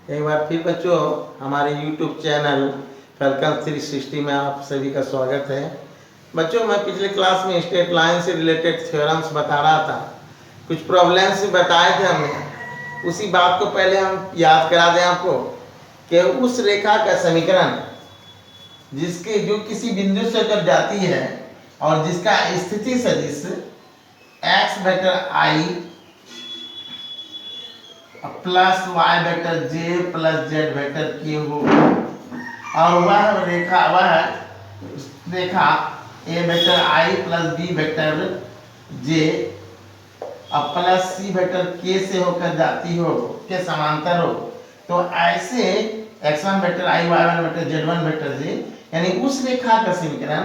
एक बार फिर बच्चों हमारे YouTube चैनल फैल्कन 360 में आप सभी का स्वागत है। बच्चों मैं पिछले क्लास में स्ट्रेट लाइन से रिलेटेड थ्योरम्स बता रहा था, कुछ प्रॉब्लम्स भी बताए थे हमने। उसी बात को पहले हम याद करा दें आपको कि उस रेखा का समीकरण जो किसी बिंदु से होकर जाती है और जिसका स्थिति सदिश x vector i plus y vector j plus z vector के हो, और वह रेखा a vector i plus b vector j और प्लस सी वेक्टर के से होकर जाती हो, के समांतर हो, तो ऐसे x1 वेक्टर आई, y1 वेक्टर z1 वेक्टर जे, यानी उस रेखा का समीकरण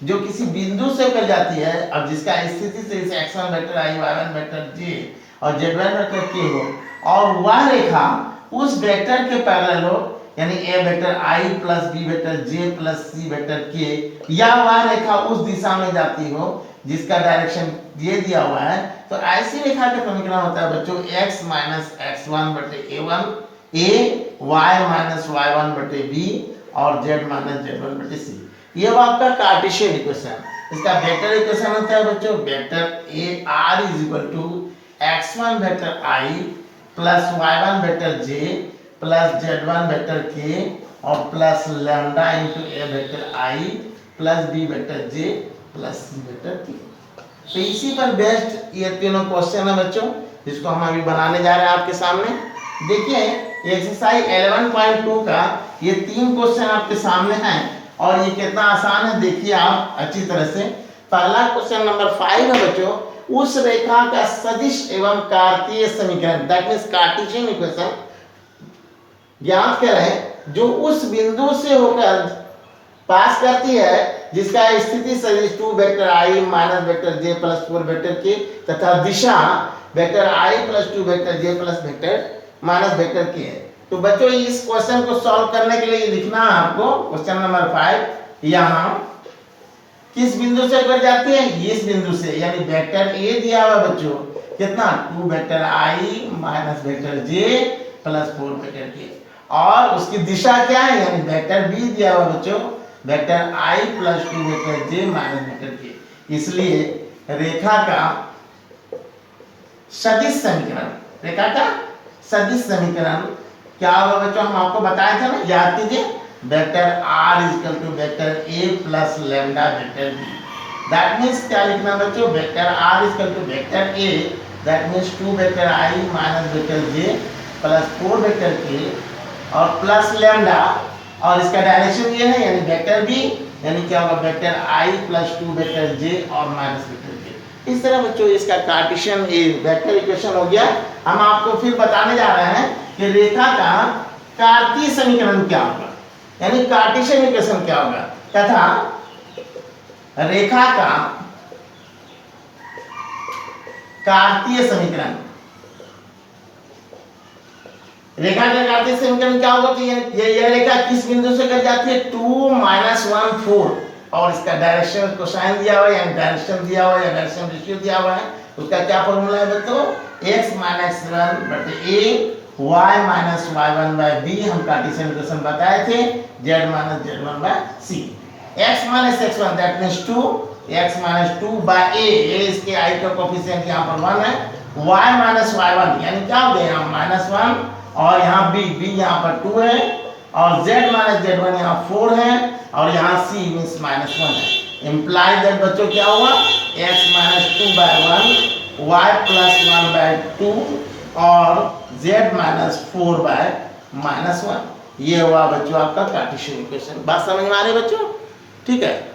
जो किसी बिंदु से होकर जाती है और जिसका स्थिति से इसे x1 वेक्टर आई, y1 वेक्टर जे और z1 वेक्टर के हो, और वह रेखा उस वेक्टर के पैरेलल हो, यानी a vector i plus b vector j plus c vector के, या वह रेखा उस दिशा में जाती हो जिसका डायरेक्शन ये दिया हुआ है, तो ऐसी रेखा का समीकरण होता है बच्चों x माइनस x1 बटे a1 a, y minus y1 बटे b और z माइनस z1 बटे c। ये वो आपका कार्टेशियन इक्वेशन। इसका वेक्टर इक्वेशन होता है बच्चों vector a r is equal to x1 vector i plus y1 vector j plus z1 vector k और plus lambda into a vector i plus b vector j plus c vector k। तो इसी पर based ये तीनों question है बच्चों, जिसको हम अभी बनाने जा रहे हैं आपके सामने। देखिए एक्सरसाइज 11.2 का ये तीन क्वेश्चन आपके सामने हैं और ये कितना आसान है देखिए आप अच्छी तरह से। पहला क्वेश्चन नंबर 5 है बच्चों, उस रेखा का सदिश एवं कार्तीय समीकरण दैट मींस कार्टेशियन इक्वेशन ज्ञात करें जो उस बिंदु से होकर पास करती है जिसका स्थिति सदिश 2 vector i minus vector j plus 4 vector K तथा दिशा vector i plus 2 vector j plus vector minus vector K है। तो बच्चों इस क्वेश्चन को सॉल्व करने के लिए लिखना है आपको क्वेश्चन नंबर 5, यहाँ किस बिंदु से होकर जाती है, इस बिंदु से, यानी वेक्टर a दिया हुआ बच्चों कितना 2 vector i minus vector j plus 4 vector के, और उसकी दिशा क्या है, यानी वेक्टर b दिया हुआ बच्चों vector i plus 2 vector j minus vector के। इसलिए रेखा का सदिश समीकरण क्या होगा बच्चों, हम आपको बताए थे ना, याद कीजिए vector r is equal to vector a plus lambda vector b। That means क्या लिखना बच्चों, vector r is equal to vector a that means 2 vector i minus vector j plus 4 vector k और प्लस लैम्डा, और इसका direction ये है यानी vector b, यानी क्या होगा vector i plus 2 vector j और माइनस वेक्टर k। इस तरह बच्चों इसका कार्टेशियन वेक्टर इक्वेशन हो गया। हम आपको फिर बताने जा रहे हैं कि रेखा का कार्तीय समीकरण क्या होगा, यानी कार्टेशियन इक्वेशन क्या होगा, तथा रेखा का कार्तीय समीकरण। रेखा का कार्तीय समीकरण क्या होगा, तो ये रेखा किस बिंदु से कट जाती है 2 माइनस 1 4, और इसका डायरेक्शन कोसाइन दिया हुआ है, यानी डायरेक्शन दिया हुआ है या डायरेक्शन रेशियो दिया हुआ है। उसका क्या फॉर्मूला है बच्चों, x माइनस 1 बटे a y minus y1 by b, हम कार्टेशियन इक्वेशन बताए थे, z minus z1 by c। x minus x1 that means 2, x minus 2 by a, इसके i का कोएफिशिएंट यहां पर 1 है, y माइनस y1 यानी क्या हो गया यहाँ माइनस 1 और यहाँ b यहाँ पर 2 है, और z माइनस z1 यहाँ 4 है, और यहाँ c मींस माइनस 1 है। इंप्लाई दैट बच्चों क्या हुआ, x minus 2 by 1 y plus 1 by 2 और z माइनस 4 बाय माइनस 1। ये हुआ बच्चों आपका कार्टेशियन इक्वेशन। बात समझ में आ रही है बच्चों, ठीक है।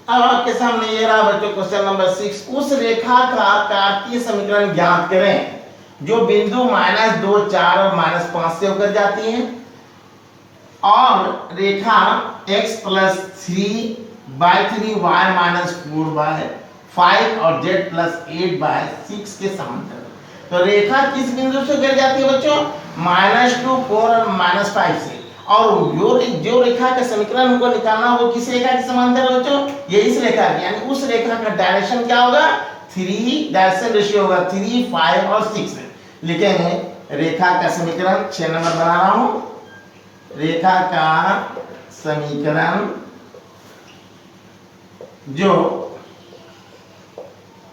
अब आपके सामने ये रहा बच्चों क्वेश्चन नंबर 6, उस रेखा का कार्तीय समीकरण ज्ञात करें जो बिंदु -2 4 और -5 से होकर जाती है और रेखा x plus 3 by 3 y minus 4 by 5 और z प्लस 8 बाय 6 के समांतर। तो रेखा किस बिंदु से होकर जाती है बच्चों, -2 4 और -5 से, और जो रेखा का समीकरण हमको निकालना हो वो किस रेखा के समांतर है बच्चों? ये इस रेखा की, यानी उस रेखा का डायरेक्शन क्या होगा? 3 डायरेक्शन रेशियो होगा, 3, 5 और 6 लिखेंगे। रेखा का समीकरण 6 नंबर बना रहा हूं। रेखा का समीकरण जो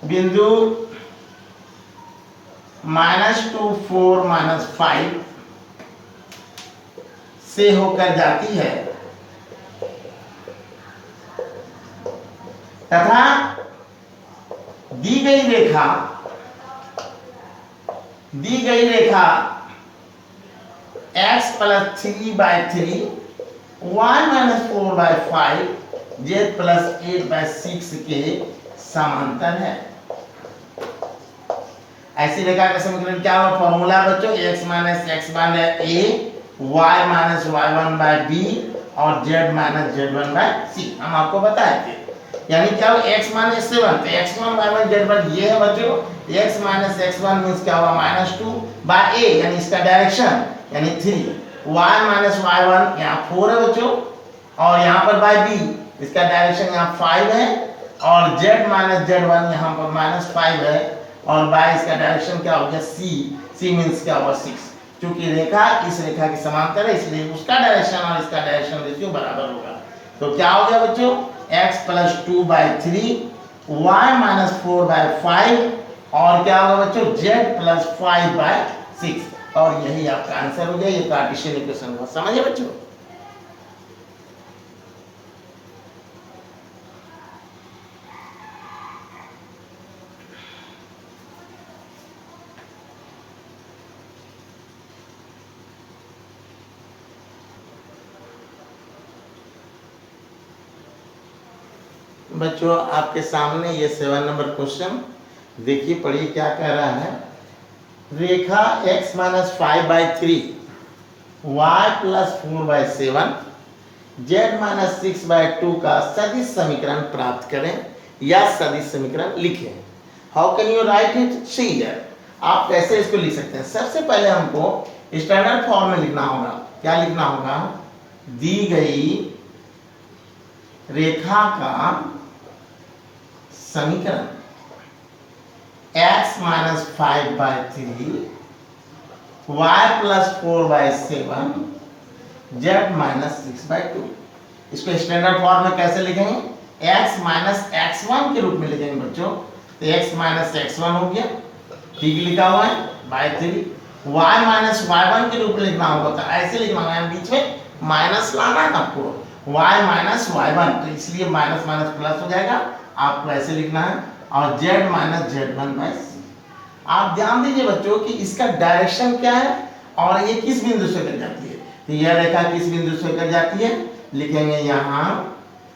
बिंदु -2, 4, -5 से होकर जाती है तथा दी गई रेखा x + 3/3 y - 4/5 z + 8/6 के समांतर है। ऐसी रेखा का समीकरण क्या होगा? फॉर्मूला बच्चों x - x1/a, y - y1/b और z - z1/c हम आपको बताए थे। यानी क्या हो? x - 7 तो x1 y1 z1 ये है बच्चों। x - x1 मींस क्या होगा? -2/a यानी इसका डायरेक्शन यानी 3, y - y1 यहाँ 4 है बच्चों और यहाँ पर b इसका डायरेक्शन यहाँ 5 है और z - z1 यहाँ पर -5 है और बाय इसका डायरेक्शन क्या हो गया? c मींस क्या होगा? 6। क्योंकि रेखा इस रेखा के समांतर है इसलिए उसका डायरेक्शन और इसका डायरेक्शन रेशियो बराबर होगा। तो क्या हो गया बच्चों? x + 2/3 y - 4/5 और क्या होगा बच्चों? z + 5/6 और यही आपका आंसर हो गया। ये कार्टेशियन इक्वेशन हुआ। समझे बच्चों? बच्चों आपके सामने ये 7 नंबर क्वेश्चन देखिए, पढ़िए क्या कह रहा है। रेखा x - 5/3 y + 4/7 z - 6/2 का सदिश समीकरण प्राप्त करें या सदिश समीकरण लिखें। How can you right it? See here. आप कैसे इसको लिख सकते हैं? सबसे पहले हमको स्टैंडर्ड फॉर्म में लिखना होगा। क्या लिखना होगा? दी गई रेखा का समीकरण x - 5/3 y + 4/7 z - 6/2। इसको स्टैंडर्ड फॉर्म में कैसे लिखेंगे? x - x1 के रूप में लिखेंगे बच्चों। तो x - x1 हो गया, ठीक लिखा हुआ है /3। y - y1 के रूप में लिखना होगा तो ऐसे लिखना होगा, बीच में माइनस लाना है आपको। y - y1 तो इसलिए माइनस माइनस प्लस हो जाएगा, आपको ऐसे लिखना है। और z - z1/c। आप ध्यान दीजिए बच्चों कि इसका डायरेक्शन क्या है और ये किस बिंदु से कट जाती है। तो यह रेखा किस बिंदु से कट जाती है? लिखेंगे यहाँ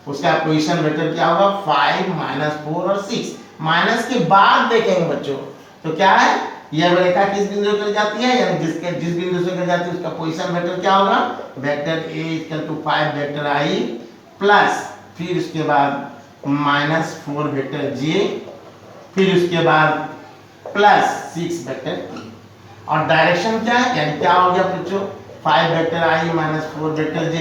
उसका पोजीशन वेक्टर क्या होगा? 5, -4 और 6। माइनस के बाद देखेंगे बच्चों तो क्या है, यह रेखा किस बिंदु से कट जाती है, यानी जिस बिंदु से कट जाती है उसका पोजीशन वेक्टर क्या होगा? Vector a = 5 vector i plus फिर उसके बाद -4 वेक्टर j फिर उसके बाद +6 वेक्टर k। और डायरेक्शन क्या है, यानी क्या हो गया बच्चों? 5 vector i -4 vector j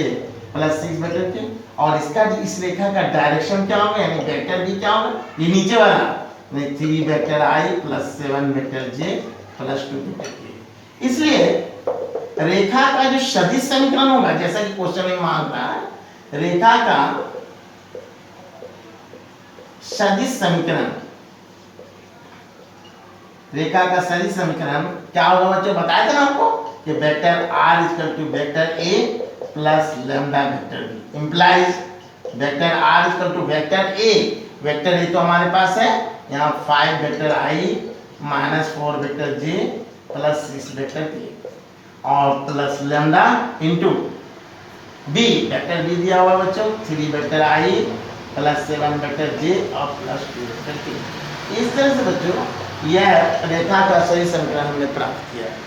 +6 vector k। और इसका इस रेखा का डायरेक्शन क्या होगा, यानी वेक्टर भी क्या होगा? ये नीचे वाला 3 vector i + 7 vector j + 2 vector k। इसलिए रेखा का जो सदिश समीकरण होगा, जैसा कि क्वेश्चन में मांग रहा है, रेखा का सदिश समीकरण, रेखा का सदिश समीकरण क्या होगा बच्चों? बताया था ना आपको कि vector r = vector a plus lambda vector b implies vector r = vector a। Vector a तो हमारे पास है यहाँ 5 vector i -4 vector j plus 6 vector k और plus lambda into b। Vector b दिया हुआ बच्चों 3 vector i plus 7 vector j और plus 2 vector k। इस तरह से बच्चों यह रेखा का सही समीकरण हमने प्राप्त किया है।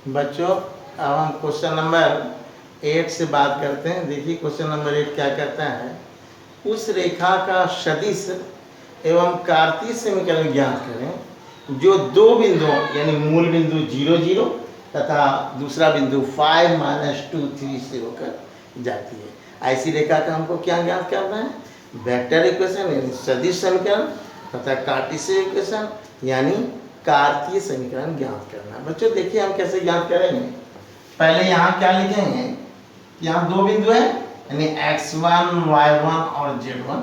बच्चों अब हम क्वेश्चन नंबर 8 से बात करते हैं। देखिए क्वेश्चन नंबर 8 क्या कहता है, उस रेखा का सदिश एवं कार्तीय समीकरण ज्ञात करें जो दो बिंदुओं यानी मूल बिंदु 0 0 तथा दूसरा बिंदु 5 - 2 3 से होकर जाती है। ऐसी रेखा का हमको क्या ज्ञात करना है, वेक्टर इक्वेशन यानी सदिश समीकरण तथा कार्टीसियन इक्वेशन यानी कार्तीय समीकरण ज्ञात करना है। बच्चों देखिए हम कैसे ज्ञात करेंगे। पहले यहाँ क्या लिखेंगे, यहाँ दो बिंदु है यानी x1 y1 और z1,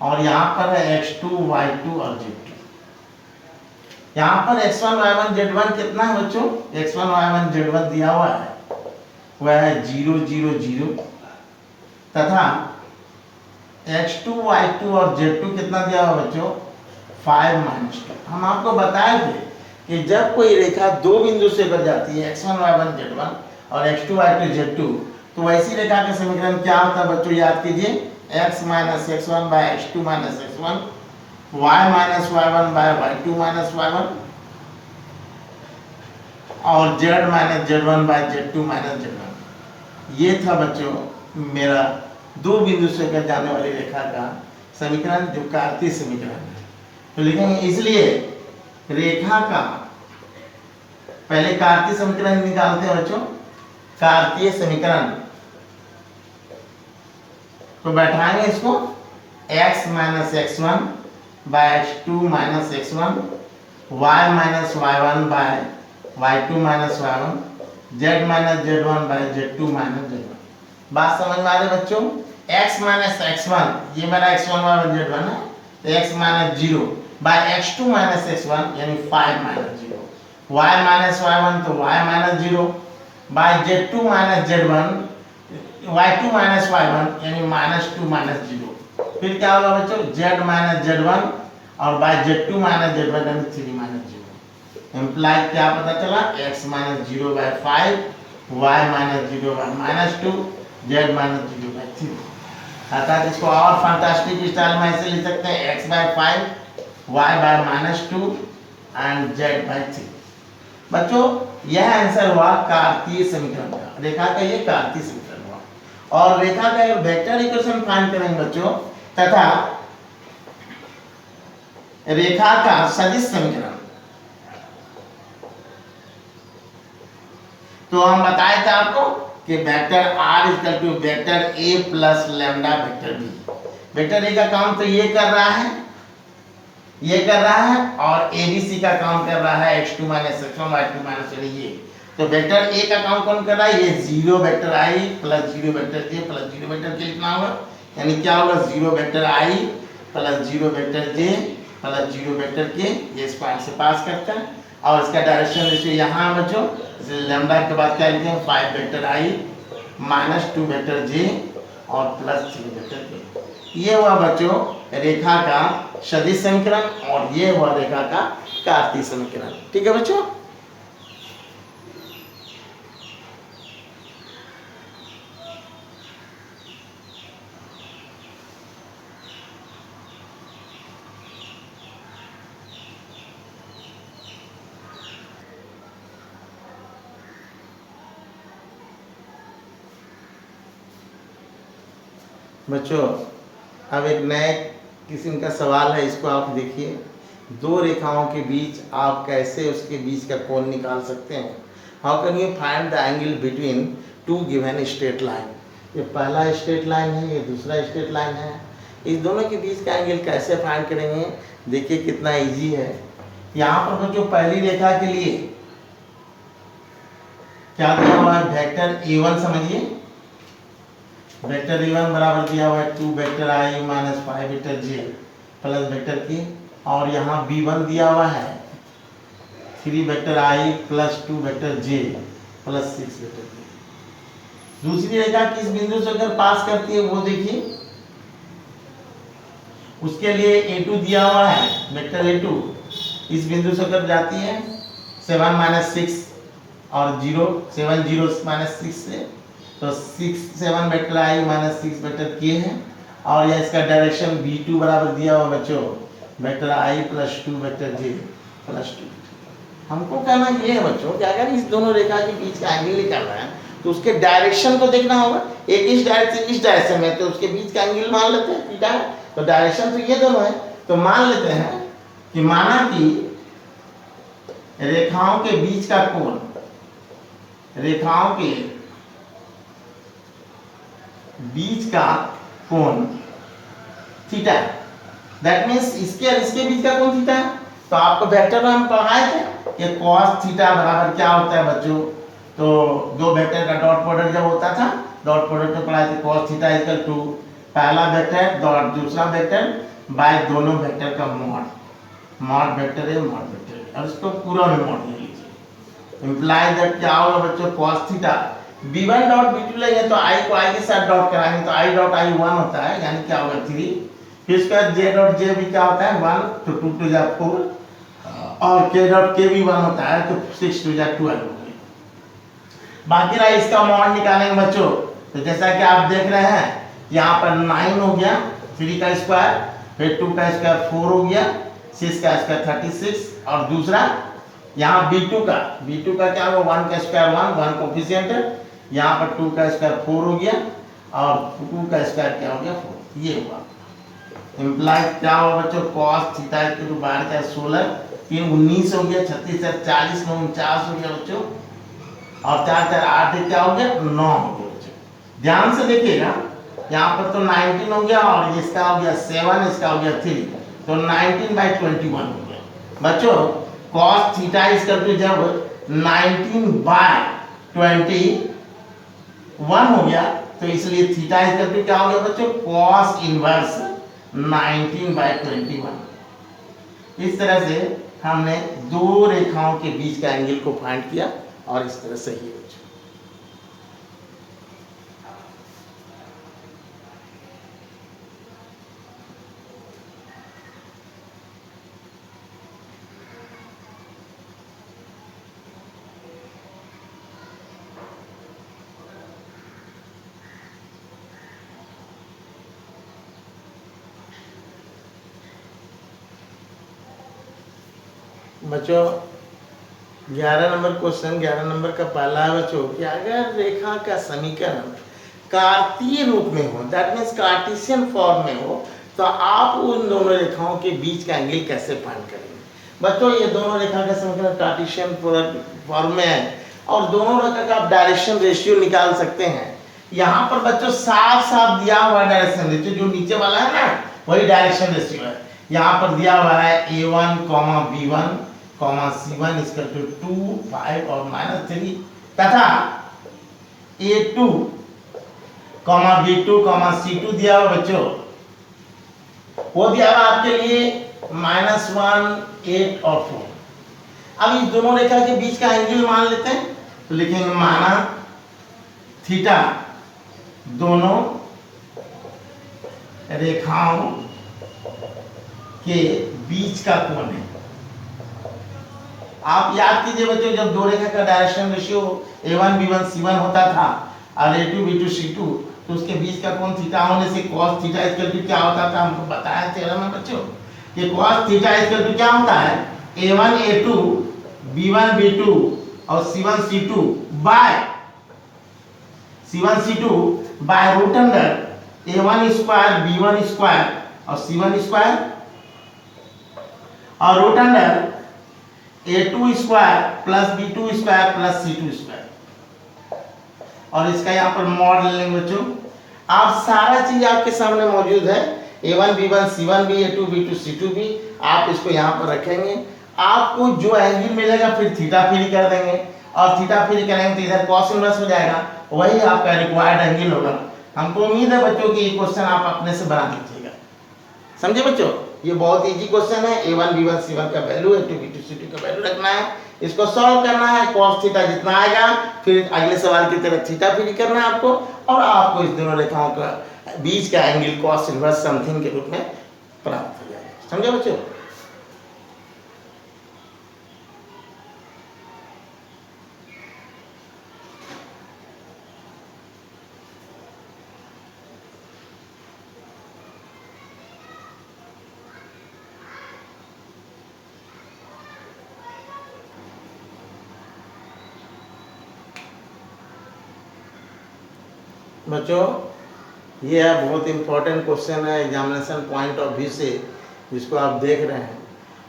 और यहाँ पर है x2 y2 और z2। यहाँ पर x1 y1 z1 कितना है बच्चों, x1 y1 z1 दिया हुआ है वह है 0 0 0 तथा x2 y2 और z2 कितना दिया हुआ बच्चों 5 - 2। हम आपको बताए थे कि जब कोई रेखा दो बिंदु से बन जाती है x1 y1 z1 और x2 y2 z2 तो वैसी रेखा का समीकरण क्या होता है बच्चों, याद कीजिए x - x1 by x2 - x1 y - y1 by y2 - y1 और z - z1 by z2 - z1। ये था बच्चों मेरा दो बिंदु से होकर जाने वाली रेखा का समीकरण जो कार्तीय समीकरण है। तो लिखेंगे इसलिए रेखा का पहले कार्तीय समीकरण निकालते हैं बच्चों। कार्तीय समीकरण तो बैठाएंगे इसको x - x1 by x2 - x1 y - y1 by y2 - y1 z - z1 by z2 - z1। बात समझ में आ रही बच्चों, x - x1 ये मेरा x1 y1 z1 है तो x - 0 by x2 - x1 यानी 5 - 0 y - y1 तो y - 0 by z2 - z1 y2 - y1 यानी -2 - 0। फिर क्या होगा बच्चों z - z1 और by z2 - z1 यानी 3 - 0। इम्प्लाई क्या पता चला x - 0 by 5 y - 0 by -2 z - 0 by 3। अर्थात इसको और फैंटास्टिक स्टाइल में ऐसे लिख सकते हैं x by 5 y by -2 and z by 3। बच्चों यह आंसर हुआ कार्तीय समीकरण का, रेखा का ये कार्तीय समीकरण हुआ। और रेखा का एक वेक्टर इक्वेशन फाइंड करेंगे बच्चों तथा रेखा का सदिश समीकरण। तो हम बताए थे आपको कि vector r equal to vector a plus lambda vector b। Vector a का काम तो ये कर रहा है, ये कर रहा है और abc का काम कर रहा है x2 - x1 y2 - ये। तो वेक्टर a का काम कौन कर रहा है, ये 0 vector i plus 0 vector j plus 0 vector k लिखना होगा। यानी क्या होगा 0 vector i plus 0 vector j plus 0 vector k, ये इस पॉइंट से पास करता है। और इसका डायरेक्शन जैसे यहाँ बच्चों लैम्डा के बाद क्या लिखेंगे 5 vector i minus 2 vector j और प्लस 3 वेक्टर k। ये हुआ बच्चों रेखा का सदिश समीकरण और ये हुआ रेखा का कार्तीय समीकरण। ठीक है बच्चों। बच्चों अब एक नए किस्म का सवाल है, इसको आप देखिए। दो रेखाओं के बीच आप कैसे उसके बीच का कोण निकाल सकते हैं। How can you find the angle between two given straight line. ये पहला स्ट्रेट लाइन है, ये दूसरा स्ट्रेट लाइन है। इस दोनों के बीच का एंगल कैसे फाइंड करेंगे, देखिए कितना इजी है। यहाँ पर बच्चों पहली रेखा के लिए क्या दिया हुआ है, वेक्टर a1 समझिए। वेक्टर a1 बराबर दिया हुआ है 2 vector i minus 5 vector j plus vector k, और यहाँ b1 दिया हुआ है 3 vector i plus 2 vector j plus 6 vector k। दूसरी रेखा किस बिंदु से अगर पास करती है वो देखिए। उसके लिए a2 दिया हुआ है, वेक्टर a2 इस बिंदु से अगर जाती है 7 - 6 और 0 7 0 - 6 से, तो 6 7 vector i minus 6 vector k है। और यह इसका डायरेक्शन b2 बराबर दिया हुआ बच्चों vector i plus 2 vector j plus 2। हमको कहना ये है बच्चों कि अगर इस दोनों रेखा के बीच का एंगल निकालना है तो उसके डायरेक्शन को देखना होगा। एक इस डायरेक्शन में, तो उसके बीच का एंगल मान लेते हैं थीटा है, तो डायरेक्शन तो ये दोनों है। तो मान लेते हैं कि माना कि रेखाओं के बीच का कोण, रेखाओं के बीच का कोण थीटा, दैट मीन्स इसके और इसके बीच का कोण थीटा है। तो आपको वेक्टर में हम पढ़ाए थे कि cos थीटा बराबर क्या होता है बच्चों, तो दो वेक्टर का डॉट प्रोडक्ट जब होता था, डॉट प्रोडक्ट में पढ़ाए थे cos थीटा इक्वल टू पहला वेक्टर डॉट दूसरा वेक्टर बाय दोनों वेक्टर का मॉड, मॉड वेक्टर है मॉड वेक्टर है, और इसको पूरा में मॉड ले लीजिए। इंप्लाई दैट क्या होगा बच्चों, cos theta b1 dot b2 लेंगे तो i को i के साथ डॉट कराएंगे तो i डॉट i 1 होता है, यानी क्या होगा 3, फिर इसका j डॉट j भी क्या होता है 1, तो 2 टू जा 4, और k डॉट k भी 1 होता है, तो 6 टू जा 12 हो गया। बाकी रहा इसका मॉड निकालेंगे बच्चों, तो जैसा कि आप देख रहे हैं यहाँ पर 9 हो गया, 3 का स्क्वायर, फिर 2 का स्क्वायर 4 हो गया, 6 का स्क्वायर 36, और दूसरा यहाँ b2 का क्या होगा 1 का स्क्वायर 1 कोफिशिएंट है, यहाँ पर 2 का स्क्वायर 4 हो गया, और 2 का स्क्वायर क्या हो गया 4, ये हुआ। इम्प्लाई क्या होगा बच्चों, cos थीटा इक्वल टू 12 का 16, 3 19 हो गया, 36 से 40 9 49 हो गया बच्चों, और 4 4 8 क्या हो गया 9 हो गया बच्चों। ध्यान से देखिएगा यहाँ पर तो 19 हो गया, और इसका हो गया 7, इसका हो गया 3, तो 19/21 हो गया बच्चों। cos थीटा इक्वल टू जब 19/21 हो गया, तो इसलिए थीटा इक्वल टू क्या हो गया बच्चों, cos इनवर्स 19/21। इस तरह से हमने दो रेखाओं के बीच का एंगल को फाइंड किया, और इस तरह से ही बच्चों। बच्चों 11 नंबर क्वेश्चन, 11 नंबर का पहला है बच्चों कि अगर रेखा का समीकरण कार्तीय रूप में हो, दैट मीन्स कार्टेशियन फॉर्म में हो, तो आप उन दोनों रेखाओं के बीच का एंगल कैसे फाइंड करेंगे। बच्चों ये दोनों रेखा का समीकरण कार्टेशियन फॉर्म में है, और दोनों रेखा का आप डायरेक्शन रेशियो निकाल सकते हैं। यहाँ पर बच्चों साफ साफ दिया हुआ डायरेक्शन रेशियो, जो नीचे वाला है ना वही डायरेक्शन रेशियो है। यहाँ पर दिया हुआ है a1, b1, c1 equal to 2, 5 और -3, तथा a2, b2, c2 दिया हुआ बच्चों, वो दिया हुआ आपके लिए -1, 8 और 4। अब इस दोनों रेखा के बीच का एंगल मान लेते हैं, तो लिखेंगे माना थीटा दोनों रेखाओं के बीच का कोण है। आप याद कीजिए बच्चों, जब दो रेखा का direction ratio a1, b1, c1 होता था और a2, b2, c2, तो उसके बीच का कोण थीटा होने से cos थीटा इक्वल टू क्या होता था, हमको बताया थ्योरम में बच्चों कि cos थीटा इक्वल टू क्या होता है, a1, a2, b1, b2 और c1, c2 by root under a1 square, b1 square और c1 स्क्वायर, और root under a2 square plus b2 square plus c2 square, और इसका यहाँ पर मॉड ले लेंगे बच्चों। आप सारा चीज आपके सामने मौजूद है, a1, b1, c1 भी, a2, b2, c2 भी, आप इसको यहाँ पर रखेंगे। आपको जो एंगल मिलेगा फिर थीटा फ्री कर देंगे, और थीटा फ्री करेंगे तो इधर cos इनवर्स हो जाएगा, वही आपका रिक्वायर्ड एंगल होगा। हमको उम्मीद है बच्चों कि ये क्वेश्चन आप अपने से बना लीजिएगा। समझे बच्चों, ये बहुत इजी क्वेश्चन है। a1, b1, c1 का वैल्यू, a2, b2, c2 का वैल्यू रखना है, इसको सॉल्व करना है, cos थीटा जितना आएगा फिर अगले सवाल की तरह थीटा फ्री करना है आपको, और आपको इस दोनों रेखाओं का बीच का एंगल cos इनवर्स समथिंग के रूप में प्राप्त हो जाएगा। समझे बच्चों। बच्चों ये है बहुत इंपॉर्टेंट क्वेश्चन है एग्जामिनेशन पॉइंट ऑफ व्यू से, जिसको आप देख रहे हैं।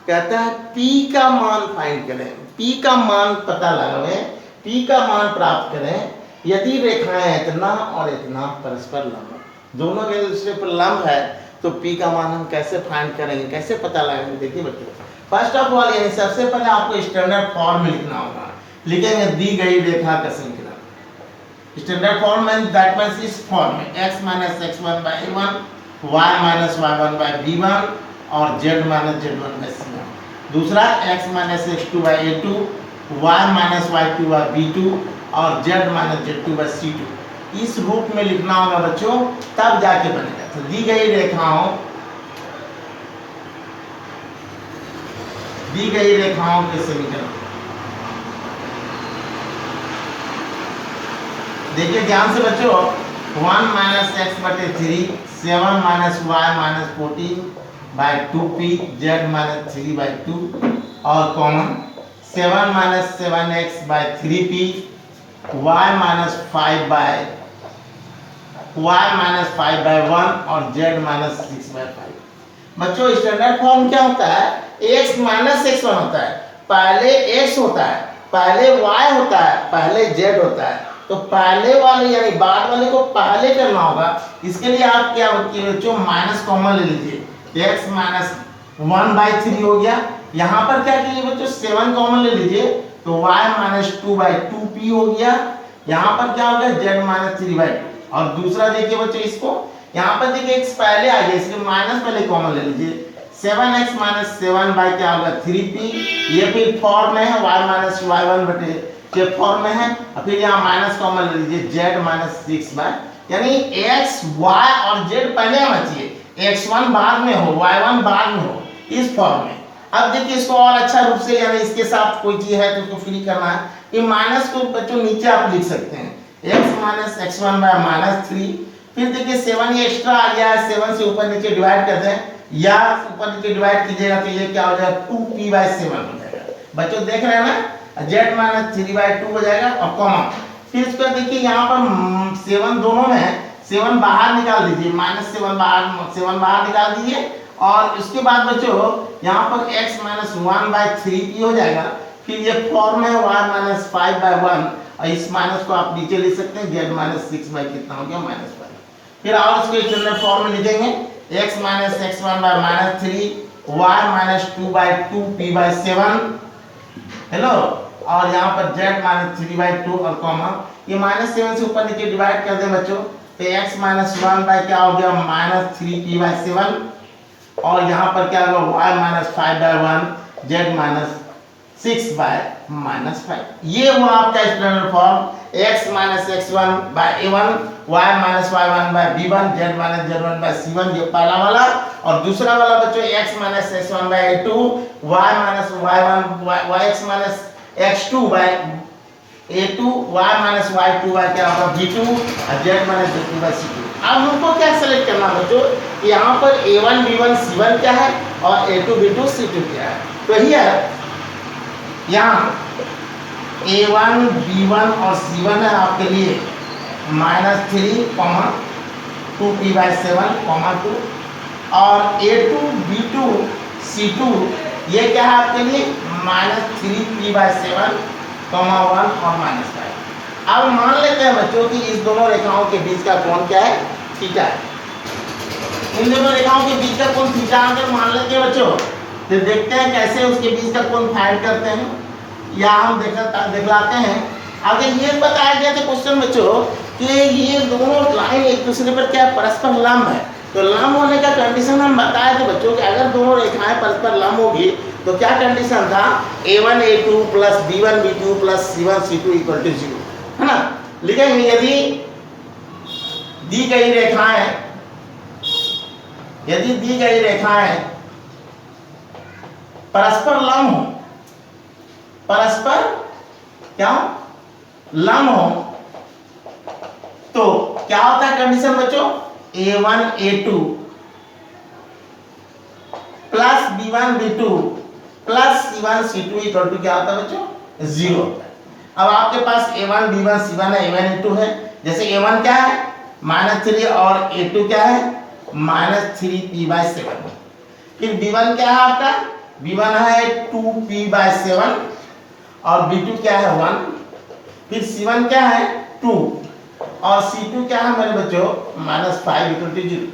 कहता है P का मान फाइंड करें, P का मान पता लगाएं, P का मान प्राप्त करें यदि रेखाएं इतना और इतना परस्पर लंब, दोनों के दूसरे पर लंब है, तो P का मान हम कैसे फाइंड करेंगे, कैसे पता लगाएंगे। देखिए बच्चों, फर्स्ट ऑफ ऑल यानी सबसे पहले आपको स्टैंडर्ड फॉर्म में लिखना होगा। लिखेंगे दी गई रेखा का संकीर्ण। स्टैंडर्ड फॉर्म में दैट मींस इस फॉर्म में x minus x1 by a1, y minus y1 by b1 और z minus z1 by c1। दूसरा x minus x2 by a2, y minus y2 by b2 और z minus z2 bye c2। इस रूप में लिखना होगा बच्चों, तब जाके बनेगा। तो दी गई रेखाओं के समीकरण देखिए ध्यान से बच्चों, 1 माइनस एक्स बटे 3, 7 minus y minus 14 by 2p, z minus 3 by 2 और common 7 minus 7x by 3p, y minus 5 by 1 और z माइनस 6 बाय 5। बच्चों स्टैंडर्ड फॉर्म क्या होता है, x माइनस x1 होता है, पहले x होता है, पहले y होता है, पहले z होता है। तो पहले वाले यानी बाद वाले को पहले करना होगा। इसके लिए आप क्या बच्चों माइनस कॉमन ले लीजिए, x माइनस 1 बाय 3 हो गया। यहाँ पर क्या कीजिए बच्चों 7 कॉमन ले लीजिए, तो y माइनस 2 बाय 2p हो गया। यहाँ पर क्या हो गया z माइनस 3 बाय 2। और दूसरा देखिए बच्चों इसको, यहाँ पर देखिए x पहले आ गया, इसलिए माइनस पहले कॉमन ले लीजिए। 7x माइनस 7 बाय क्या होगा 3p, ये फिर फॉर्म में है y माइनस y1 बटे के फॉर्म में है। और फिर यहाँ माइनस कॉमन ले लीजिए z माइनस 6 बाय, यानी x y और z पहले आना चाहिए, x1 बाद में हो y1 बाद में हो, इस फॉर्म में। अब देखिए इसको और अच्छा रूप से, यानी इसके साथ कोई चीज है तो उसको फ्री करना है। ये माइनस को बच्चों नीचे आप लिख सकते हैं, x minus x1 by minus 3। फिर देखिए 7 ये एक्स्ट्रा आ गया है, 7 से ऊपर नीचे डिवाइड कर दें, या ऊपर नीचे डिवाइड कीजिएगा तो ये क्या हो जाएगा 2p बाय 7 हो जाएगा। बच्चों देख रहे हैं ना, z माइनस 3 बाय 2 हो जाएगा और कॉमा। फिर इसको देखिए यहाँ पर 7 दोनों में है, 7 बाहर निकाल दीजिए, माइनस 7 बाहर निकाल दीजिए। और उसके बाद बच्चों यहाँ पर x माइनस 1 बाय 3p हो जाएगा। फिर ये फॉर्म है y माइनस 5 बाय 1, और इस माइनस को आप नीचे लिख सकते हैं, z माइनस 6 बाय कितना हो गया माइनस 5। फिर और इसको स्टैंडर्ड फॉर्म में लिखेंगे, x minus x1 by minus 3, y minus 2 by 2p by 7, hello. और यहाँ पर z माइनस 3 बाय 2 और कॉमा, ये माइनस 7 से ऊपर नीचे डिवाइड कर दें बच्चों, तो x माइनस 1 बाय क्या हो गया माइनस 3p बाय 7, और यहाँ पर क्या होगा y minus 5 by 1, z minus 6 by minus 5। ये हुआ आपका standard form, x minus x1 by a1, y minus y1 by b1, z minus z1 by c1, ये पहला वाला। और दूसरा वाला बच्चों x minus x1 by a2, y minus y1 x minus x2 by a2, y minus y2 by क्या होगा b2 और z minus z2 bye c2। अब हमको क्या सेलेक्ट करना बच्चों, यहाँ पर a1 b1 c1 क्या है और a2 b2 c2 क्या है। तो हियर यहाँ a1 b1 और c1 है आपके लिए माइनस 3 2p बाय 7 2, और a2 b2 c2 ये क्या है आपके लिए माइनस 3p बाय 7 1 और माइनस 5। अब मान लेते हैं बच्चों कि इस दोनों रेखाओं के बीच का कोण क्या है, थीटा है। इन दोनों रेखाओं के बीच का कोण थीटा अगर मान लेते हैं बच्चों, तो देखते हैं कैसे उसके बीच का कोण फाइंड करते हैं, या हम दिखलाते हैं। अगर ये बताया गया था क्वेश्चन बच्चों कि ये दोनों लाइन एक दूसरे पर क्या परस्पर लंब है, तो लंब होने का कंडीशन हम बताए थे बच्चों कि अगर दोनों रेखाएं परस्पर लंब होगी तो क्या कंडीशन था, a1 a2 plus b1 b2 plus c1 c2 equal to 0, है ना। लेकिन यदि दी गई रेखाएं परस्पर लंब हो, परस्पर क्या लंब हो, तो क्या होता है कंडीशन बच्चों, a1 a2 plus b1 b2 plus c1 c2 equal to क्या होता है बच्चों 0 होता है। अब आपके पास a1 b1 c1 है, a1 a2 है। जैसे a1 क्या है -3 और A2 क्या है -3p/7। फिर B1 क्या है आपका, B1 है 2p/7 और B2 क्या है 1। फिर C1 क्या है 2 और C2 क्या है मेरे बच्चों -5 = 0।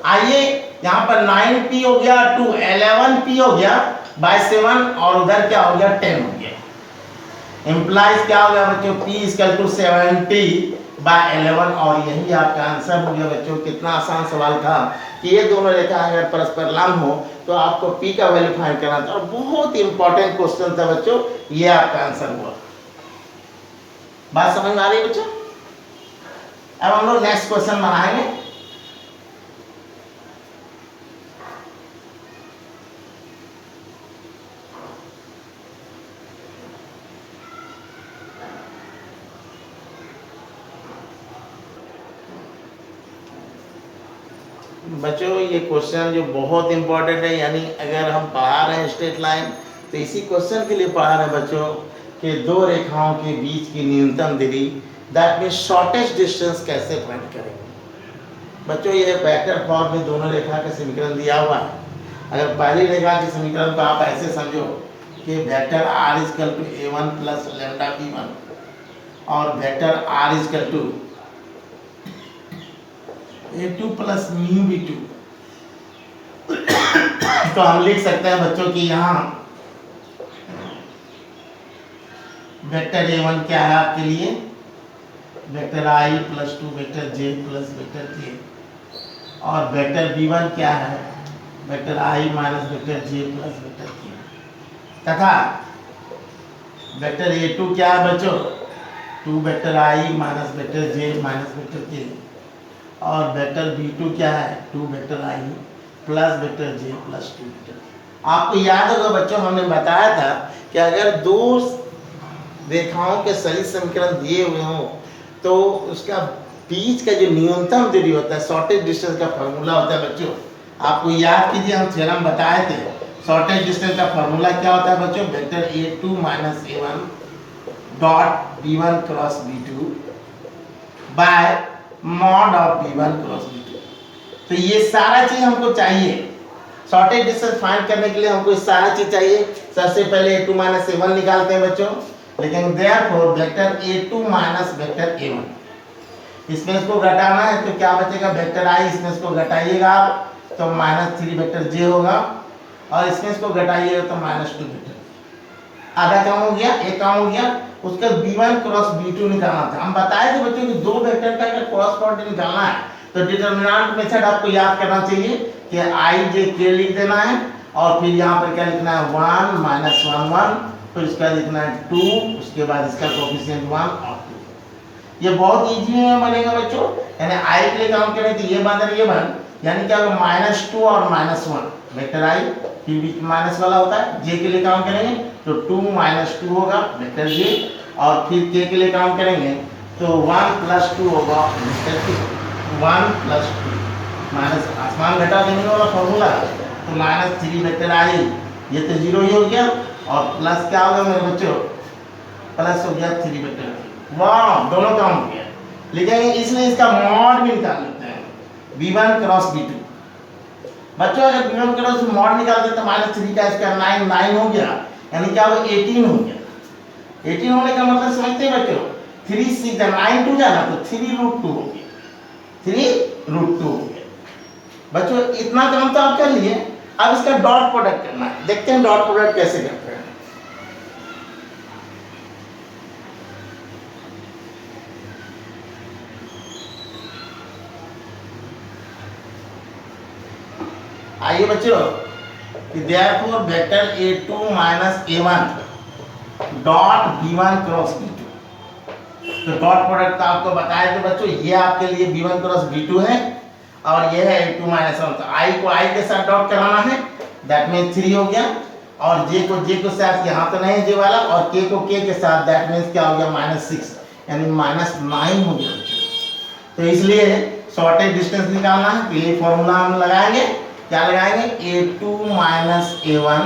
आइए यहाँ पर 9p हो गया 2 11p हो गया बाय 7 और उधर क्या हो गया 10 हो गया। इम्प्लाइज क्या हो गया बच्चों p = 70/11 और यही आपका आंसर हो गया बच्चों। कितना आसान सवाल था कि ये दोनों रेखा अगर परस्पर लंब हो तो आपको p का वैल्यू फाइंड करना था और बहुत इंपॉर्टेंट क्वेश्चन था बच्चों, ये आपका आंसर हुआ। बात समझ में आ रही है बच्चों? अब हम लोग नेक्स्ट क्वेश्चन बनाएंगे। बच्चों ये क्वेश्चन जो बहुत इंपॉर्टेंट है, यानी अगर हम पढ़ा रहे हैं स्ट्रेट लाइन तो इसी क्वेश्चन के लिए पढ़ा रहे हैं बच्चों कि दो रेखाओं के बीच की न्यूनतम दूरी, दैट मीन्स शॉर्टेस्ट डिस्टेंस कैसे फाइंड करेंगे। बच्चों ये वेक्टर फॉर्म में दोनों रेखा का समीकरण दिया हुआ है। अगर पहली रेखा के समीकरण को आप ऐसे समझो कि वेक्टर r = a1 + λ(b1) और वेक्टर r = a2 + μb2, तो हम लिख सकते हैं बच्चों कि यहाँ वेक्टर a1 क्या है आपके लिए vector i + 2 vector j + vector k और वेक्टर b1 क्या है vector i - vector j + vector k तथा वेक्टर a2 क्या है बच्चों 2 vector i - vector j - vector k और वेक्टर b2 क्या है 2 vector i + vector j + 2 vector. आपको याद होगा बच्चों हमने बताया था कि अगर दो रेखाओं के सही समीकरण दिए हुए हों तो उसका बीच का जो न्यूनतम दूरी होता है शॉर्टेज डिस्टेंस का फॉर्मूला होता है बच्चों। आपको याद कीजिए हम थ्योरम बताए थे। शॉर्टेज डिस्टेंस का फॉर्मूला क्या होता है बच्चों vector a2 - a1 dot b1 cross b2 by mod of b1 cross b2। तो ये सारा चीज हमको चाहिए शॉर्टेज डिस्टेंस फाइंड करने के लिए। हमको ये सारा चीज चाहिए। सबसे पहले a2 - a1 निकालते हैं बच्चों, लेकिन therefore vector a2 - vector a1 इसमें इसको घटाना है तो क्या बचेगा वेक्टर i, इसमें इसको घटाइएगा आप तो -3 वेक्टर j होगा और इसमें इसको घटाइएगा तो -2 वेक्टर। आधा काम हो गया, एक काम हो गया। उसका b1 क्रॉस b2 निकालना था। हम बताए थे बच्चों कि दो वेक्टर का अगर क्रॉस प्रोडक्ट निकालना है तो डिटरमिनेंट मेथड आपको याद करना चाहिए कि i j k लिख देना है और फिर यहाँ पर क्या लिखना है 1 - 1 1, फिर इसका लिखना है 2, उसके बाद इसका कोएफिशिएंट 1 और 2। ये बहुत इजी में बनेगा बच्चों। यानी i के लिए काम करें तो ये बन ये बन यानी क्या होगा -2 और -1 वेक्टर i फिर भी माइनस वाला होता है। j के लिए काम करेंगे तो 2 - 2 होगा वेक्टर j और फिर k के लिए काम करेंगे तो 1 + 2 होगा वेक्टर k। 1 + 2 माइनस आसमान घटा देने वाला फॉर्मूला तो -3 वेक्टर i ये तो 0 ही हो गया और प्लस क्या होगा मेरे बच्चों प्लस हो गया 3 वेक्टर k। वाह दोनों काम हो गया। लेकिन इसलिए इसका मॉड भी निकाल लेते हैं b1 क्रॉस b2। बच्चों अगर b1 क्रॉस मॉड निकालते तो -3 का स्क्वायर 9 9 हो गया यानी क्या होगा 18 हो गया। 18 होने का मतलब समझते हैं बच्चों 3 6 9 2 जाना तो 3√2 हो गया 3√2 हो गया। बच्चों इतना काम तो आप कर लिए। अब इसका डॉट प्रोडक्ट करना है। देखते हैं डॉट प्रोडक्ट कैसे करते हैं। आइए बच्चों therefore vector a2 - a1 dot b1 cross b2। तो डॉट प्रोडक्ट आपको बताया तो बच्चों ये आपके लिए b1 क्रॉस b2 है और ये है a2 - a1। तो i को i के साथ डॉट कराना है दैट मींस 3 हो गया और j को साथ यहाँ तो नहीं j वाला और k को k के साथ दैट मींस क्या हो गया -6 यानी -9 हो गया। तो इसलिए शॉर्टेज डिस्टेंस निकालना है तो ये फॉर्मूला हम लगाएंगे। क्या लगाएंगे a2 - a1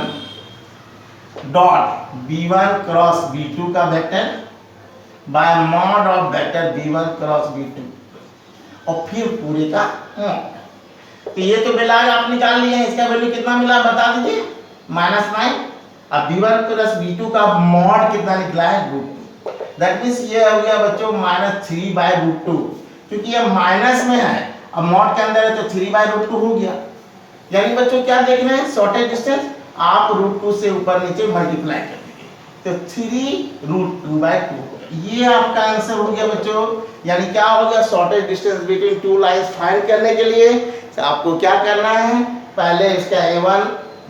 dot b1 cross b2 का vector by mod of vector b1 cross b2 और फिर पूरे का मॉड। तो ये तो बेलाग आप निकाल लिए हैं, इसका वैल्यू कितना मिला बता दीजिए, -9। अब v1 प्लस v2 का मॉड कितना निकला है, √2। दैट मीन्स ये हो गया बच्चों -3/√2, क्योंकि ये माइनस में है, अब मॉड के अंदर है तो 3/√2 हो गया। यानी बच्चों क्या देख रहे हैं, शॉर्टेज डिस्टेंस आप √2 से ऊपर नीचे मल्टीप्लाई कर दीजिए तो 3√2/2। ये आपका आंसर हो गया बच्चों। यानी क्या हो गया, shortage distance between two lines find करने के लिए आपको क्या करना है, पहले इसका a1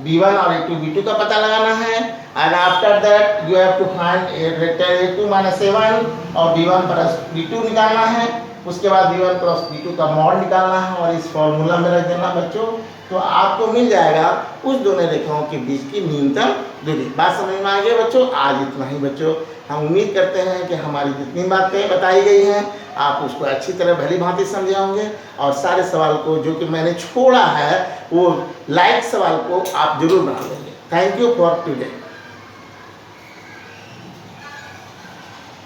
b1 और a2 b2 का पता लगाना है, and after that you have to find a2 - a1 और b1 प्लस b2 निकालना है। उसके बाद b1 प्लस b2 का मॉड निकालना है और इस फॉर्मूला में रख देना बच्चों, तो आपको मिल जाएगा उस दोनों रेखाओं के बीच की न्यूनतम दूरी। बात समझ में आ गई बच्चों। आज इतना ही बच्चों, हम उम्मीद करते हैं कि हमारी जितनी बातें बताई गई हैं आप उसको अच्छी तरह भली भांति समझे होंगे, और सारे सवाल को जो कि मैंने छोड़ा है वो लाइक सवाल को आप जरूर बना लेंगे। Thank you for today.